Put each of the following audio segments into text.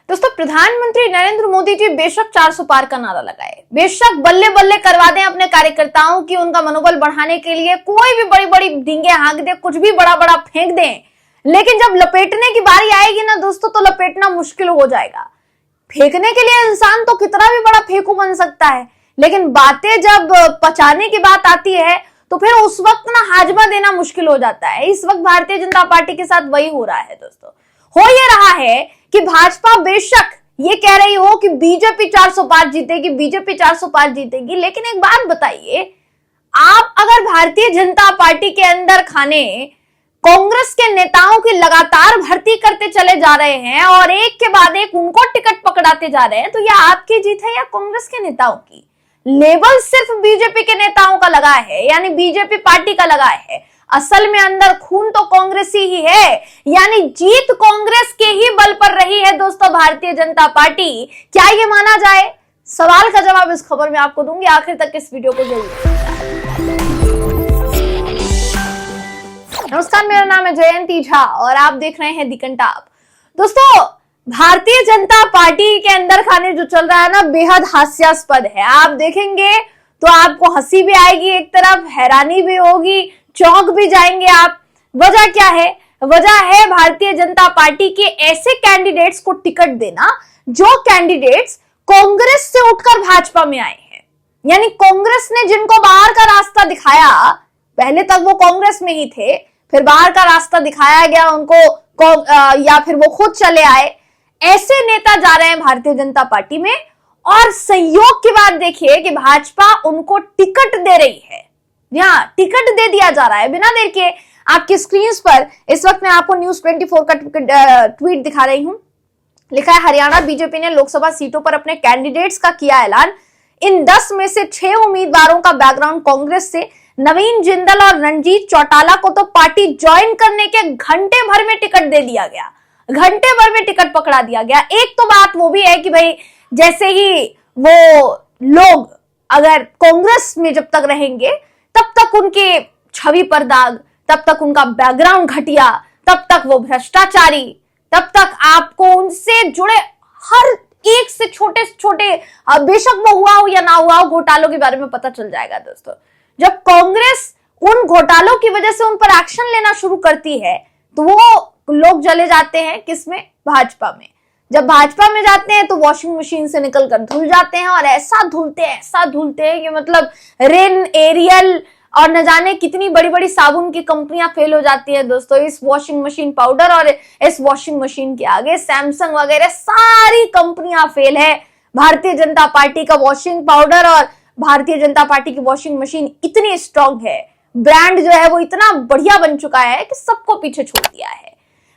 दोस्तों, प्रधानमंत्री नरेंद्र मोदी जी बेशक 400 पार का नारा लगाए, बेशक बल्ले बल्ले करवा दें अपने कार्यकर्ताओं की, उनका मनोबल बढ़ाने के लिए कोई भी बड़ी बड़ी डींगे हाँक दे, कुछ भी बड़ा बड़ा फेंक दें, लेकिन जब लपेटने की बारी आएगी ना दोस्तों, तो लपेटना मुश्किल हो जाएगा। फेंकने के लिए इंसान तो कितना भी बड़ा फेंकू बन सकता है, लेकिन बातें जब पचाने की बात आती है तो फिर उस वक्त ना हाजमा देना मुश्किल हो जाता है। इस वक्त भारतीय जनता पार्टी के साथ वही हो रहा है दोस्तों। हो ये रहा है कि भाजपा बेशक ये कह रही हो कि बीजेपी 400 पार जीतेगी, बीजेपी 400 पार जीतेगी, लेकिन एक बात बताइए, आप अगर भारतीय जनता पार्टी के अंदर खाने कांग्रेस के नेताओं की लगातार भर्ती करते चले जा रहे हैं और एक के बाद एक उनको टिकट पकड़ाते जा रहे हैं, तो यह आपकी जीत है या कांग्रेस के नेताओं की? लेबल सिर्फ बीजेपी के नेताओं का लगा है, यानी बीजेपी पार्टी का लगा है, असल में अंदर खून तो कांग्रेसी ही है, यानी जीत कांग्रेस के ही बल पर रही है दोस्तों भारतीय जनता पार्टी। क्या ये माना जाए? सवाल का जवाब इस खबर में आपको दूंगी, आखिर तक इस वीडियो को जरूर। नमस्कार, मेरा नाम है जयंती झा और आप देख रहे हैं दी कंटाप। दोस्तों, भारतीय जनता पार्टी के अंदर खाने जो चल रहा है ना, बेहद हास्यास्पद है। आप देखेंगे तो आपको हंसी भी आएगी, एक तरफ हैरानी भी होगी, चौंक भी जाएंगे आप। वजह क्या है? वजह है भारतीय जनता पार्टी के ऐसे कैंडिडेट्स को टिकट देना जो कैंडिडेट्स कांग्रेस से उठकर भाजपा में आए हैं। यानी कांग्रेस ने जिनको बाहर का रास्ता दिखाया, पहले तक वो कांग्रेस में ही थे, फिर बाहर का रास्ता दिखाया गया उनको, या फिर वो खुद चले आए, ऐसे नेता जा रहे हैं भारतीय जनता पार्टी में। और संयोग की बात देखिए कि भाजपा उनको टिकट दे रही है। यहाँ टिकट दे दिया जा रहा है बिना देर के। आपकी स्क्रीन पर इस वक्त मैं आपको न्यूज 24 का ट्वीट दिखा रही हूं। लिखा है, हरियाणा बीजेपी ने लोकसभा सीटों पर अपने कैंडिडेट्स का किया ऐलान। इन 10 में से 6 उम्मीदवारों का बैकग्राउंड कांग्रेस से। नवीन जिंदल और रणजीत चौटाला को तो पार्टी ज्वाइन करने के घंटे भर में टिकट दे दिया गया, घंटे भर में टिकट पकड़ा दिया गया। एक तो बात वो भी है कि भाई जैसे ही वो लोग अगर कांग्रेस में जब तक रहेंगे तब तक उनके छवि पर दाग, तब तक उनका बैकग्राउंड घटिया, तब तक वो भ्रष्टाचारी, तब तक आपको उनसे जुड़े हर एक से छोटे छोटे, बेशक वो हुआ हो या ना हुआ हो, घोटालों के बारे में पता चल जाएगा दोस्तों। जब कांग्रेस उन घोटालों की वजह से उन पर एक्शन लेना शुरू करती है तो वो लोग चले जाते हैं किसमें? भाजपा में। जब भाजपा में जाते हैं तो वॉशिंग मशीन से निकलकर धुल जाते हैं और ऐसा धुलते हैं कि मतलब रिन, एरियल और न जाने कितनी बड़ी बड़ी साबुन की कंपनियां फेल हो जाती है दोस्तों इस वॉशिंग मशीन पाउडर और इस वॉशिंग मशीन के आगे। सैमसंग वगैरह सारी कंपनियां फेल है। भारतीय जनता पार्टी का वॉशिंग पाउडर और भारतीय जनता पार्टी की वॉशिंग मशीन इतनी स्ट्रांग है, ब्रांड जो है वो इतना बढ़िया बन चुका है कि सबको पीछे छोड़ दिया है।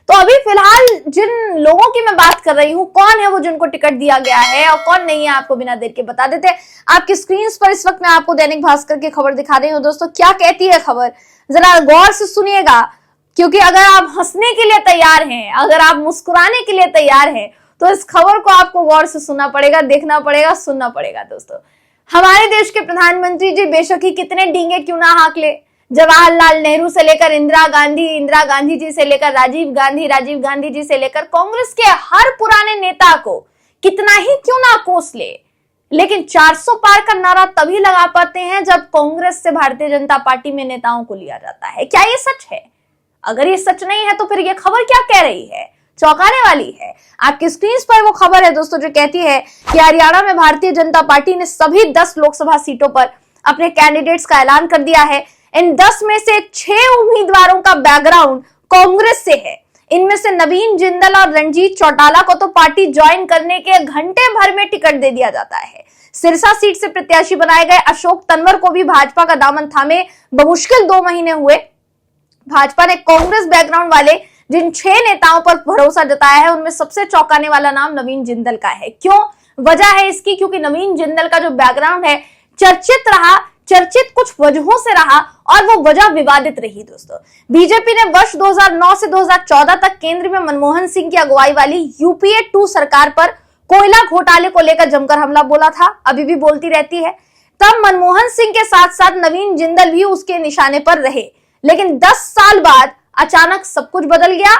तो अभी फिलहाल जिन लोगों की मैं बात कर रही हूं, कौन है वो जिनको टिकट दिया गया है और कौन नहीं है, आपको बिना देर के बता देते। आपकी स्क्रीन पर इस वक्त मैं आपको दैनिक भास्कर की खबर दिखा रही हूं दोस्तों। क्या कहती है खबर, जरा गौर से सुनिएगा, क्योंकि अगर आप हंसने के लिए तैयार हैं, अगर आप मुस्कुराने के लिए तैयार हैं, तो इस खबर को आपको गौर से सुनना पड़ेगा, देखना पड़ेगा, सुनना पड़ेगा दोस्तों। हमारे देश के प्रधानमंत्री जी बेशक ही कितने डींगे क्यों ना हाँक ले, जवाहरलाल नेहरू से लेकर इंदिरा गांधी जी से लेकर राजीव गांधी जी से लेकर कांग्रेस के हर पुराने नेता को कितना ही क्यों ना कोस ले, लेकिन 400 पार का नारा तभी लगा पाते हैं जब कांग्रेस से भारतीय जनता पार्टी में नेताओं को लिया जाता है। क्या ये सच है? अगर ये सच नहीं है तो फिर ये खबर क्या कह रही है? चौंकाने वाली है। आपकी स्क्रीन पर वो खबर है दोस्तों जो कहती है कि हरियाणा में भारतीय जनता पार्टी ने सभी 10 लोकसभा सीटों पर अपने कैंडिडेट्स का ऐलान कर दिया है। इन 10 में से 6 उम्मीदवारों का बैकग्राउंड कांग्रेस से है। इनमें से नवीन जिंदल और रणजीत चौटाला को तो पार्टी ज्वाइन करने के घंटे भर में टिकट दे दिया जाता है। सिरसा सीट से प्रत्याशी बनाए गए अशोक तंवर को भी भाजपा का दामन थामे बमुश्किल 2 महीने हुए। भाजपा ने कांग्रेस बैकग्राउंड वाले जिन 6 नेताओं पर भरोसा जताया है, उनमें सबसे चौंकाने वाला नाम नवीन जिंदल का है। क्यों? वजह है इसकी, क्योंकि नवीन जिंदल का जो बैकग्राउंड है चर्चित रहा, चर्चित कुछ वजहों से रहा और वो वजह विवादित रही दोस्तों। बीजेपी ने वर्ष 2009 से 2014 तक केंद्र में मनमोहन सिंह की अगुवाई वाली यूपीए 2 सरकार पर कोयला घोटाले को लेकर जमकर हमला बोला था, अभी भी बोलती रहती है। तब मनमोहन सिंह के साथ साथ नवीन जिंदल भी उसके निशाने पर रहे, लेकिन 10 साल बाद अचानक सब कुछ बदल गया।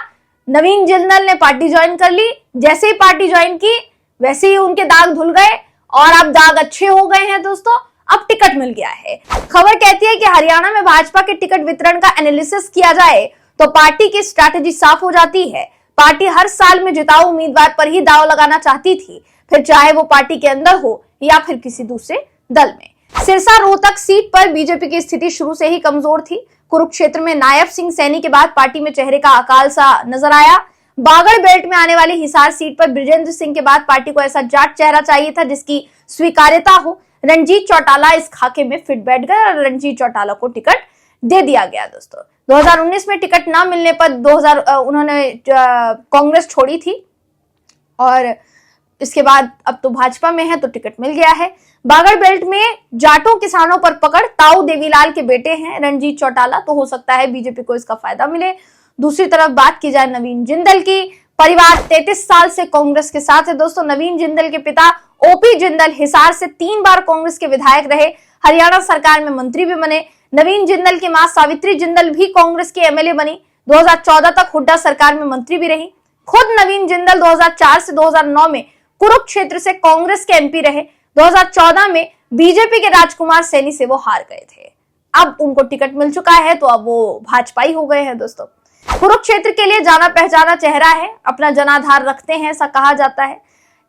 नवीन जिंदल ने पार्टी ज्वाइन कर ली। जैसे ही पार्टी ज्वाइन की वैसे ही उनके दाग धुल गए और अब दाग अच्छे हो गए हैं दोस्तों। अब टिकट मिल गया है। खबर कहती है कि हरियाणा में भाजपा के टिकट वितरण का एनालिसिस किया जाए तो पार्टी की स्ट्रैटेजी साफ हो जाती है। पार्टी हर साल में जिताऊ उम्मीदवार पर ही दांव लगाना चाहती थी, फिर चाहे वो पार्टी के अंदर हो या फिर किसी दूसरे दल में। सिरसा रोहतक सीट पर बीजेपी की स्थिति शुरू से ही कमजोर थी। कुरुक्षेत्र में नायब सिंह सैनी के बाद पार्टी में चेहरे का अकाल सा नजर आया। बागड़ बेल्ट में आने वाली हिसार सीट पर बृजेंद्र सिंह के बाद पार्टी को ऐसा जाट चेहरा चाहिए था जिसकी स्वीकार्यता हो। रणजीत चौटाला इस खाके में फिट बैठ गए और रणजीत चौटाला को टिकट दे दिया गया दोस्तों। 2019 में टिकट ना मिलने पर उन्होंने कांग्रेस छोड़ी थी और इसके बाद अब तो भाजपा में है तो टिकट मिल गया है। बागड़ बेल्ट में जाटों किसानों पर पकड़ ताऊ देवीलाल के बेटे हैं रणजीत चौटाला, तो हो सकता है बीजेपी को इसका फायदा मिले। दूसरी तरफ बात की जाए नवीन जिंदल की, परिवार 33 साल से कांग्रेस के साथ है दोस्तों। नवीन जिंदल के पिता ओपी जिंदल हिसार से 3 बार कांग्रेस के विधायक रहे, हरियाणा सरकार में मंत्री भी बने। नवीन जिंदल की मां सावित्री जिंदल भी कांग्रेस की एमएलए बनी, 2014 तक हुड्डा सरकार में मंत्री भी रही। खुद नवीन जिंदल 2004 से 2009 में कुरुक्षेत्र से कांग्रेस के एमपी रहे। 2014 में बीजेपी के राजकुमार सैनी से वो हार गए थे। अब उनको टिकट मिल चुका है तो अब वो भाजपाई हो गए हैं दोस्तों। कुरुक्षेत्र के लिए जाना पहचाना चेहरा है, अपना जनाधार रखते हैं ऐसा कहा जाता है,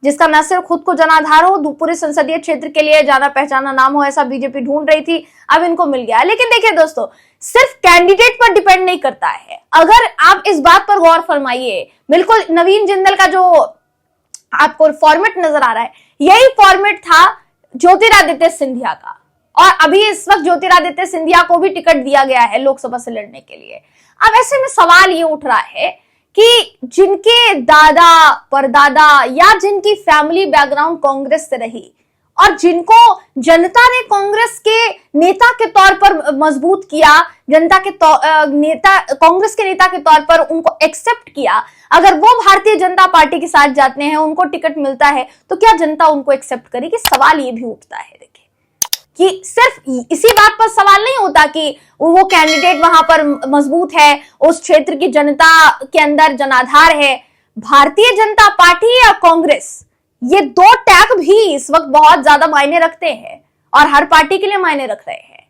जिसका न सिर्फ खुद को जनाधार हो, पूरे संसदीय क्षेत्र के लिए जाना पहचाना नाम हो, ऐसा बीजेपी ढूंढ रही थी, अब इनको मिल गया। लेकिन देखिए दोस्तों, सिर्फ कैंडिडेट पर डिपेंड नहीं करता है। अगर आप इस बात पर गौर फरमाइए, बिल्कुल नवीन जिंदल का जो आपको फॉर्मेट नजर आ रहा है यही फॉर्मेट था ज्योतिरादित्य सिंधिया का, और अभी इस वक्त ज्योतिरादित्य सिंधिया को भी टिकट दिया गया है लोकसभा से लड़ने के लिए। अब ऐसे में सवाल ये उठ रहा है कि जिनके दादा परदादा या जिनकी फैमिली बैकग्राउंड कांग्रेस से रही और जिनको जनता ने कांग्रेस के नेता के तौर पर मजबूत किया, जनता के नेता कांग्रेस के नेता के तौर पर उनको एक्सेप्ट किया, अगर वो भारतीय जनता पार्टी के साथ जाते हैं, उनको टिकट मिलता है, तो क्या जनता उनको एक्सेप्ट करेगी? सवाल ये भी उठता है देखिए कि सिर्फ इसी बात पर सवाल नहीं होता कि वो कैंडिडेट वहां पर मजबूत है, उस क्षेत्र की जनता के अंदर जनाधार है। भारतीय जनता पार्टी या कांग्रेस, ये 2 टैग भी इस वक्त बहुत ज्यादा मायने रखते हैं और हर पार्टी के लिए मायने रख रहे हैं।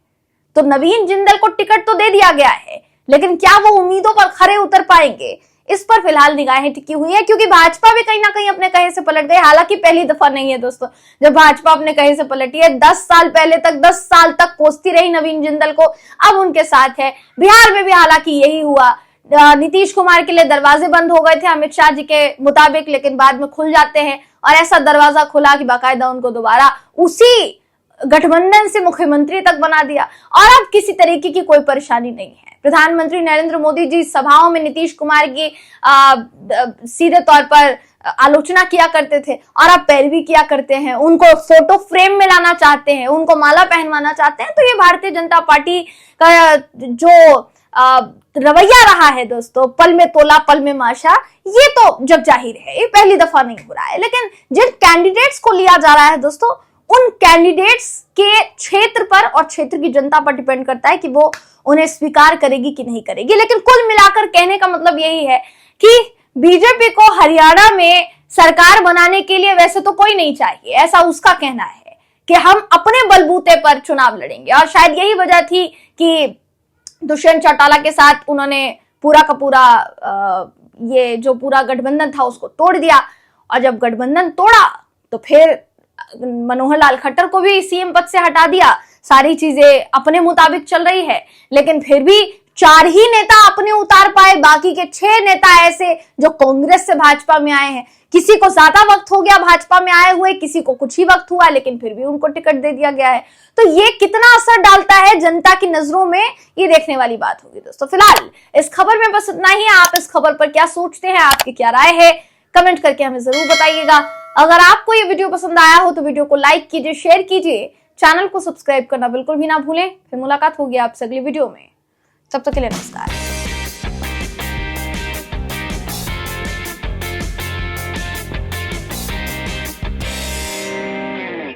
तो नवीन जिंदल को टिकट तो दे दिया गया है, लेकिन क्या वो उम्मीदों पर खरे उतर पाएंगे, इस पर फिलहाल निगाहें टिकी हुई है, क्योंकि भाजपा भी कहीं ना कहीं अपने कहे से पलट गए। हालांकि पहली दफा नहीं है दोस्तों जब भाजपा अपने कहे से पलटी है। 10 साल पहले तक 10 साल तक कोसती रही नवीन जिंदल को, अब उनके साथ है। बिहार में भी हालांकि यही हुआ, नीतीश कुमार के लिए दरवाजे बंद हो गए थे अमित शाह जी के मुताबिक, लेकिन बाद में खुल जाते हैं और ऐसा दरवाजा खुला कि बाकायदा उनको दोबारा उसी गठबंधन से मुख्यमंत्री तक बना दिया और अब किसी तरीके की कोई परेशानी नहीं है। प्रधानमंत्री नरेंद्र मोदी जी सभाओं में नीतीश कुमार की सीधे तौर पर आलोचना किया करते थे और अब पैरवी किया करते हैं, उनको फोटो फ्रेम में लाना चाहते हैं, उनको माला पहनवाना चाहते हैं। तो ये भारतीय जनता पार्टी का जो रवैया रहा है दोस्तों, पल में तोला पल में माशा, ये तो जग जाहिर है, ये पहली दफा नहीं हो रहा है। लेकिन जिन कैंडिडेट्स को लिया जा रहा है दोस्तों, उन कैंडिडेट्स के क्षेत्र पर और क्षेत्र की जनता पर डिपेंड करता है कि वो उन्हें स्वीकार करेगी कि नहीं करेगी। लेकिन कुल मिलाकर कहने का मतलब यही है कि बीजेपी को हरियाणा में सरकार बनाने के लिए वैसे तो कोई नहीं चाहिए, ऐसा उसका कहना है कि हम अपने बलबूते पर चुनाव लड़ेंगे। और शायद यही वजह थी कि दुष्यंत चौटाला के साथ उन्होंने पूरा का पूरा ये जो पूरा गठबंधन था उसको तोड़ दिया, और जब गठबंधन तोड़ा तो फिर मनोहर लाल खट्टर को भी सीएम पद से हटा दिया। सारी चीजें अपने मुताबिक चल रही है, लेकिन फिर भी 4 ही नेता अपने उतार पाए, बाकी के 6 नेता ऐसे जो कांग्रेस से भाजपा में आए हैं। किसी को ज्यादा वक्त हो गया भाजपा में आए हुए, किसी को कुछ ही वक्त हुआ, लेकिन फिर भी उनको टिकट दे दिया गया है। तो ये कितना असर डालता है जनता की नजरों में, ये देखने वाली बात होगी दोस्तों। फिलहाल इस खबर में बस इतना ही। आप इस खबर पर क्या सोचते हैं, आपकी क्या राय है, कमेंट करके हमें जरूर बताइएगा। अगर आपको ये वीडियो पसंद आया हो तो वीडियो को लाइक कीजिए, शेयर कीजिए, चैनल को सब्सक्राइब करना बिल्कुल भी ना भूलें। फिर मुलाकात होगी आपसे अगली वीडियो में, तब तक के लिए नमस्कार।